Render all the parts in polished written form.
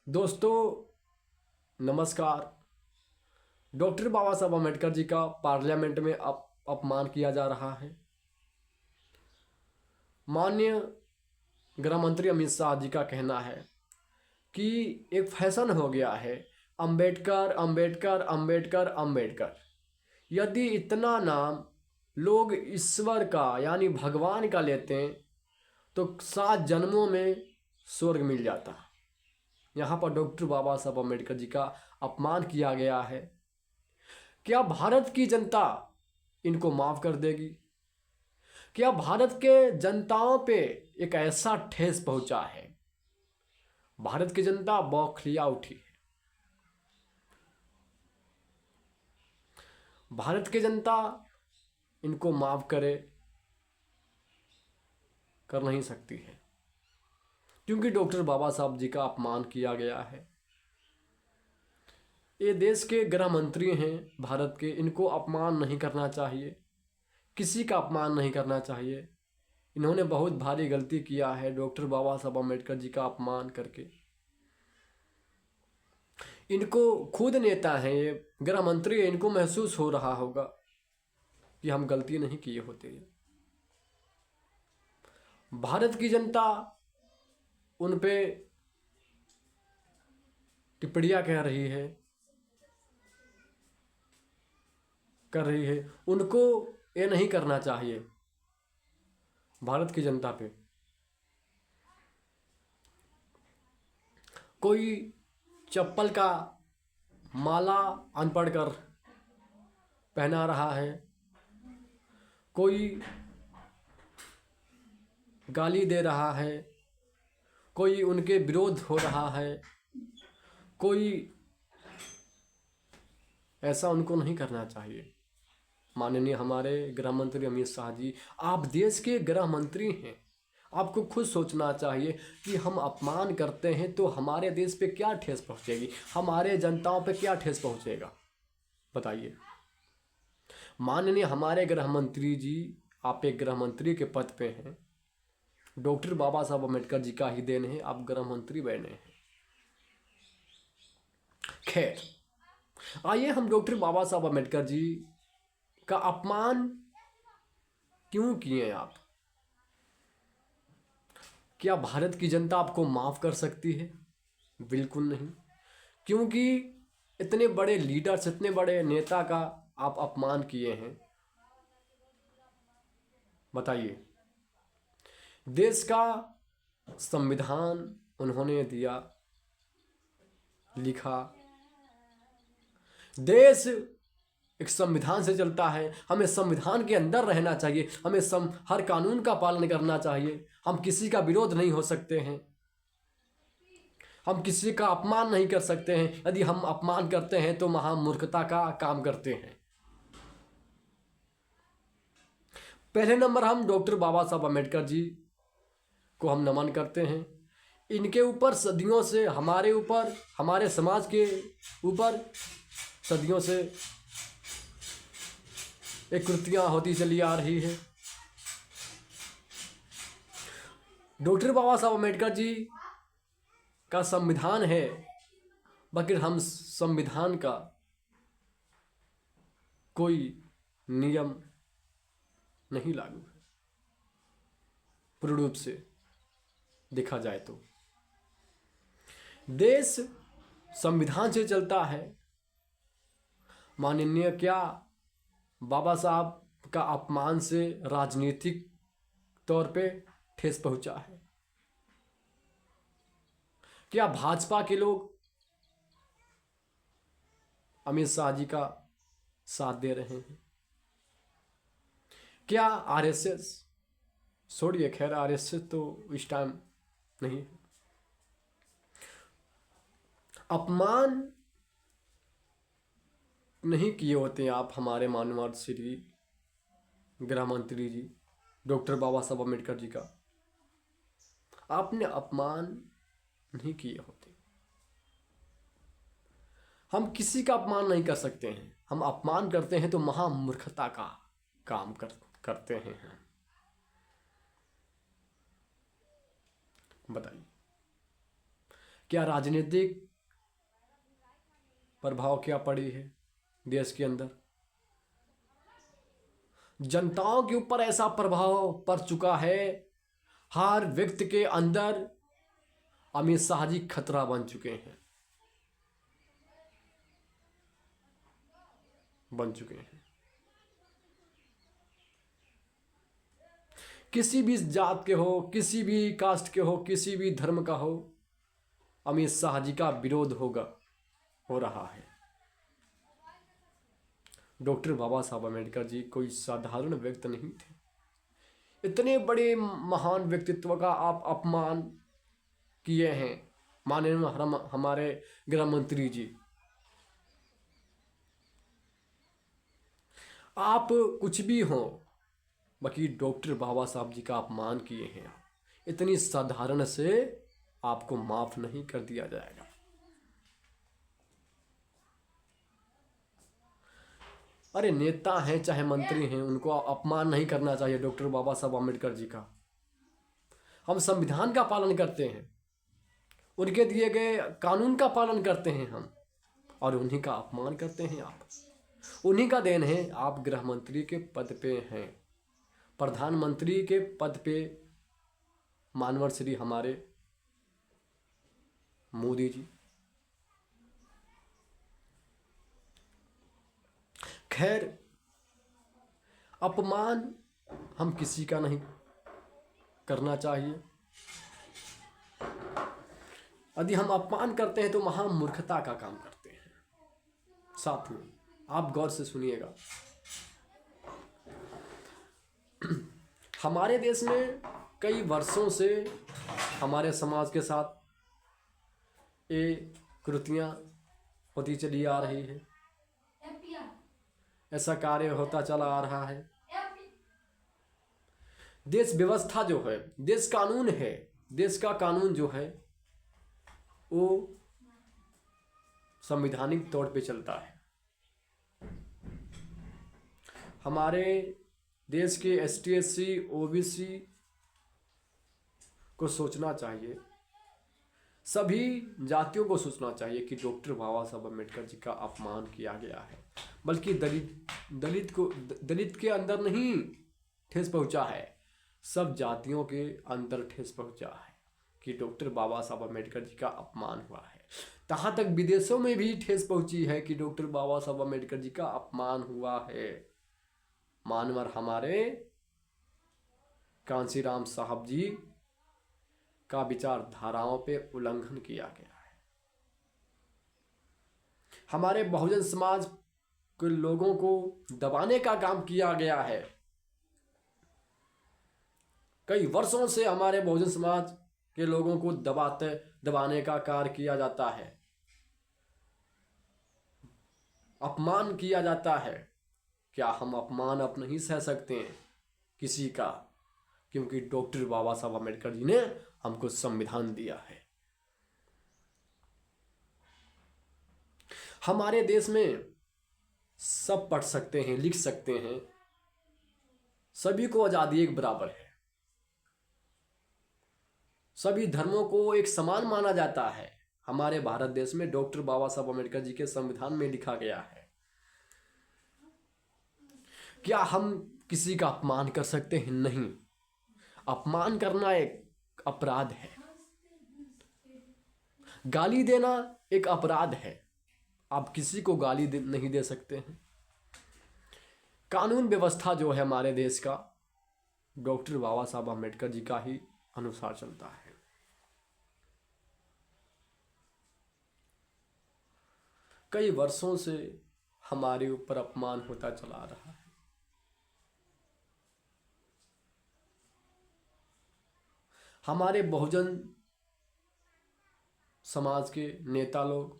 दोस्तों नमस्कार। डॉक्टर बाबा साहब अम्बेडकर जी का पार्लियामेंट में अपमान किया जा रहा है। माननीय गृह मंत्री अमित शाह जी का कहना है कि एक फैशन हो गया है, अंबेडकर अंबेडकर अंबेडकर अंबेडकर। यदि इतना नाम लोग ईश्वर का यानी भगवान का लेते हैं तो 7 जन्मों में स्वर्ग मिल जाता। यहाँ पर डॉक्टर बाबा साहब अम्बेडकर जी का अपमान किया गया है। क्या भारत की जनता इनको माफ कर देगी? क्या भारत के जनताओं पे एक ऐसा ठेस पहुंचा है? भारत की जनता बौखलिया उठी है। भारत की जनता इनको माफ कर नहीं सकती है, क्योंकि डॉक्टर बाबा साहब जी का अपमान किया गया है। ये देश के गृह मंत्री हैं भारत के, इनको अपमान नहीं करना चाहिए, किसी का अपमान नहीं करना चाहिए। इन्होंने बहुत भारी गलती किया है डॉक्टर बाबा साहब अम्बेडकर जी का अपमान करके। इनको खुद नेता हैं, ये गृह मंत्री है, इनको महसूस हो रहा होगा कि हम गलती नहीं किए होते। भारत की जनता उन पे टिप्पणियां कर रही है। उनको ये नहीं करना चाहिए। भारत की जनता पे कोई चप्पल का माला अनपढ़ कर पहना रहा है, कोई गाली दे रहा है, कोई उनके विरोध हो रहा है, कोई ऐसा उनको नहीं करना चाहिए। माननीय हमारे गृह मंत्री अमित शाह जी, आप देश के गृह मंत्री हैं, आपको खुद सोचना चाहिए कि हम अपमान करते हैं तो हमारे देश पे क्या ठेस पहुंचेगी, हमारे जनताओं पे क्या ठेस पहुंचेगा, बताइए। माननीय हमारे गृह मंत्री जी, आप एक गृह मंत्री के पद पे हैं। डॉक्टर बाबा साहब अम्बेडकर जी का ही देन है आप गृह मंत्री बने हैं। खैर, आइए हम डॉक्टर बाबा साहब अम्बेडकर जी का अपमान क्यों किए आप? क्या भारत की जनता आपको माफ कर सकती है? बिल्कुल नहीं, क्योंकि इतने बड़े लीडर्स, इतने बड़े नेता का आप अपमान किए हैं। बताइए, देश का संविधान उन्होंने दिया, लिखा। देश एक संविधान से चलता है, हमें संविधान के अंदर रहना चाहिए, हमें हर कानून का पालन करना चाहिए। हम किसी का विरोध नहीं हो सकते हैं, हम किसी का अपमान नहीं कर सकते हैं। यदि हम अपमान करते हैं तो महामूर्खता का काम करते हैं। पहले नंबर हम डॉक्टर बाबा साहब अम्बेडकर जी को हम नमन करते हैं। इनके ऊपर सदियों से, हमारे ऊपर, हमारे समाज के ऊपर सदियों से एक कृतियां होती चली आ रही है। डॉक्टर बाबा साहब अम्बेडकर जी का संविधान है, मगर हम संविधान का कोई नियम नहीं लागू है। पूर्ण रूप से देखा जाए तो देश संविधान से चलता है। माननीय, क्या बाबा साहब का अपमान से राजनीतिक तौर पे ठेस पहुंचा है? क्या भाजपा के लोग अमित शाह जी का साथ दे रहे हैं? क्या आरएसएस, छोड़िए, खैर आरएसएस तो इस टाइम नहीं है। अपमान नहीं किए होते आप हमारे माननीय श्री गृह मंत्री जी डॉक्टर बाबा साहब अम्बेडकर जी का, आपने अपमान नहीं किए होते। हम किसी का अपमान नहीं कर सकते हैं। हम अपमान करते हैं तो महामूर्खता का काम करते हैं। बताइए, क्या राजनीतिक प्रभाव क्या पड़ी है देश के अंदर? जनताओं के ऊपर ऐसा प्रभाव पड़ चुका है, हर व्यक्ति के अंदर अमित शाह जी खतरा बन चुके हैं, बन चुके हैं। किसी भी जात के हो, किसी भी कास्ट के हो, किसी भी धर्म का हो, अमित शाह जी का विरोध हो रहा है। डॉक्टर बाबा साहब अम्बेडकर जी कोई साधारण व्यक्ति नहीं थे। इतने बड़े महान व्यक्तित्व का आप अपमान किए हैं माननीय हमारे गृह मंत्री जी। आप कुछ भी हो, बाकी डॉक्टर बाबा साहब जी का अपमान किए हैं। इतनी साधारण से आपको माफ नहीं कर दिया जाएगा। अरे नेता हैं चाहे मंत्री हैं, उनको अपमान नहीं करना चाहिए डॉक्टर बाबा साहब अम्बेडकर जी का। हम संविधान का पालन करते हैं, उनके दिए गए कानून का पालन करते हैं हम, और उन्हीं का अपमान करते हैं आप। उन्हीं का देन है आप गृह मंत्री के पद पे हैं, प्रधानमंत्री के पद पे मानवर श्री हमारे मोदी जी। खैर, अपमान हम किसी का नहीं करना चाहिए। यदि हम अपमान करते हैं तो महामूर्खता का काम करते हैं। साथ में आप गौर से सुनिएगा, हमारे देश में कई वर्षों से हमारे समाज के साथ ये कृतियां होती चली आ रही है, ऐसा कार्य होता चला आ रहा है। देश व्यवस्था जो है, देश कानून है, देश का कानून जो है वो संवैधानिक तौर पे चलता है। हमारे देश के ST SC OBC को सोचना चाहिए, सभी जातियों को सोचना चाहिए कि डॉक्टर बाबा साहब अम्बेडकर जी का अपमान किया गया है। बल्कि दलित के अंदर नहीं ठेस पहुंचा है, सब जातियों के अंदर ठेस पहुंचा है कि डॉक्टर बाबा साहब अम्बेडकर जी का अपमान हुआ है। तहाँ तक विदेशों में भी ठेस पहुंची है कि डॉक्टर बाबा साहब अम्बेडकर जी का अपमान हुआ है। मानवर हमारे कांशीराम साहब जी का विचारधाराओं पे उल्लंघन किया गया है। हमारे बहुजन समाज के लोगों को दबाने का काम किया गया है। कई वर्षों से हमारे बहुजन समाज के लोगों को दबाने का कार्य किया जाता है, अपमान किया जाता है। क्या हम अपमान अब नहीं सह सकते हैं किसी का? क्योंकि डॉक्टर बाबा साहब अम्बेडकर जी ने हमको संविधान दिया है। हमारे देश में सब पढ़ सकते हैं, लिख सकते हैं, सभी को आजादी एक बराबर है, सभी धर्मों को एक समान माना जाता है। हमारे भारत देश में डॉक्टर बाबा साहब अम्बेडकर जी के संविधान में लिखा गया है। क्या हम किसी का अपमान कर सकते हैं? नहीं। अपमान करना एक अपराध है, गाली देना एक अपराध है। आप किसी को गाली नहीं दे सकते हैं। कानून व्यवस्था जो है हमारे देश का, डॉक्टर बाबा साहब अम्बेडकर जी का ही अनुसार चलता है। कई वर्षों से हमारे ऊपर अपमान होता चला रहा है। हमारे बहुजन समाज के नेता लोग,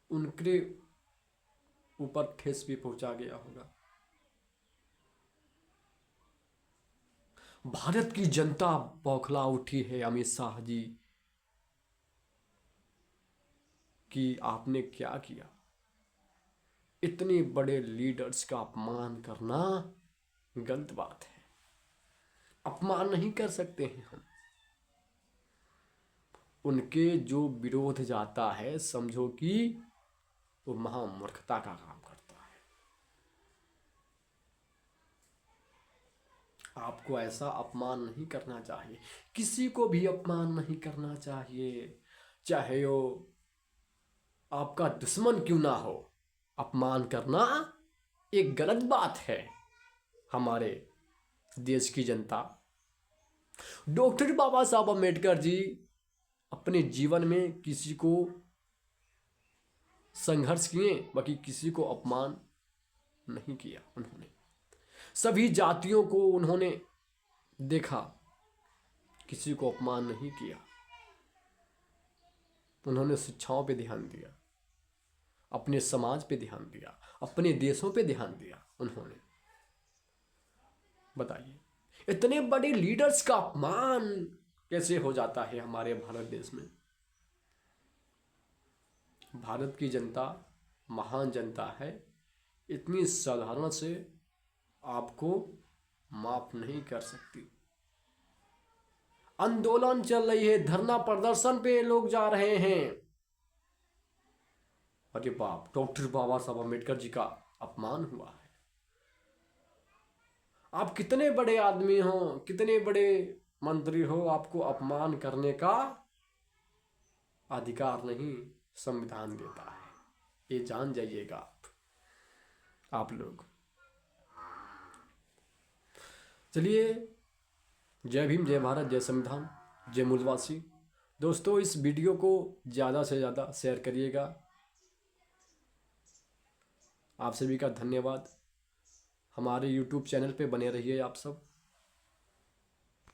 उनके ऊपर ठेस भी पहुंचा गया होगा। भारत की जनता बौखला उठी है अमित शाह जी कि आपने क्या किया। इतने बड़े लीडर्स का अपमान करना गलत बात है। अपमान नहीं कर सकते हैं हम। उनके जो विरोध जाता है, समझो कि वो महामूर्खता का काम करता है। आपको ऐसा अपमान नहीं करना चाहिए, किसी को भी अपमान नहीं करना चाहिए, चाहे वो आपका दुश्मन क्यों ना हो। अपमान करना एक गलत बात है। हमारे देश की जनता, डॉक्टर बाबा साहब अम्बेडकर जी अपने जीवन में किसी को संघर्ष किए, बाकी किसी को अपमान नहीं किया। उन्होंने सभी जातियों को उन्होंने देखा, किसी को अपमान नहीं किया। उन्होंने शिक्षाओं पे ध्यान दिया, अपने समाज पे ध्यान दिया, अपने देशों पे ध्यान दिया। उन्होंने, बताइए, इतने बड़े लीडर्स का अपमान कैसे हो जाता है हमारे भारत देश में। भारत की जनता महान जनता है, इतनी साधारण से आपको माफ नहीं कर सकती। आंदोलन चल रही है, धरना प्रदर्शन पे लोग जा रहे हैं, अरे बाप, डॉक्टर बाबा साहब अम्बेडकर जी का अपमान हुआ है। आप कितने बड़े आदमी हो, कितने बड़े मंत्री हो, आपको अपमान करने का अधिकार नहीं संविधान देता है। ये जान जाइएगा आप लोग। चलिए, जय भीम, जय भारत, जय संविधान, जय मूलवासी। दोस्तों, इस वीडियो को ज़्यादा से ज़्यादा शेयर करिएगा। आप सभी का धन्यवाद। हमारे YouTube चैनल पे बने रहिए आप सब।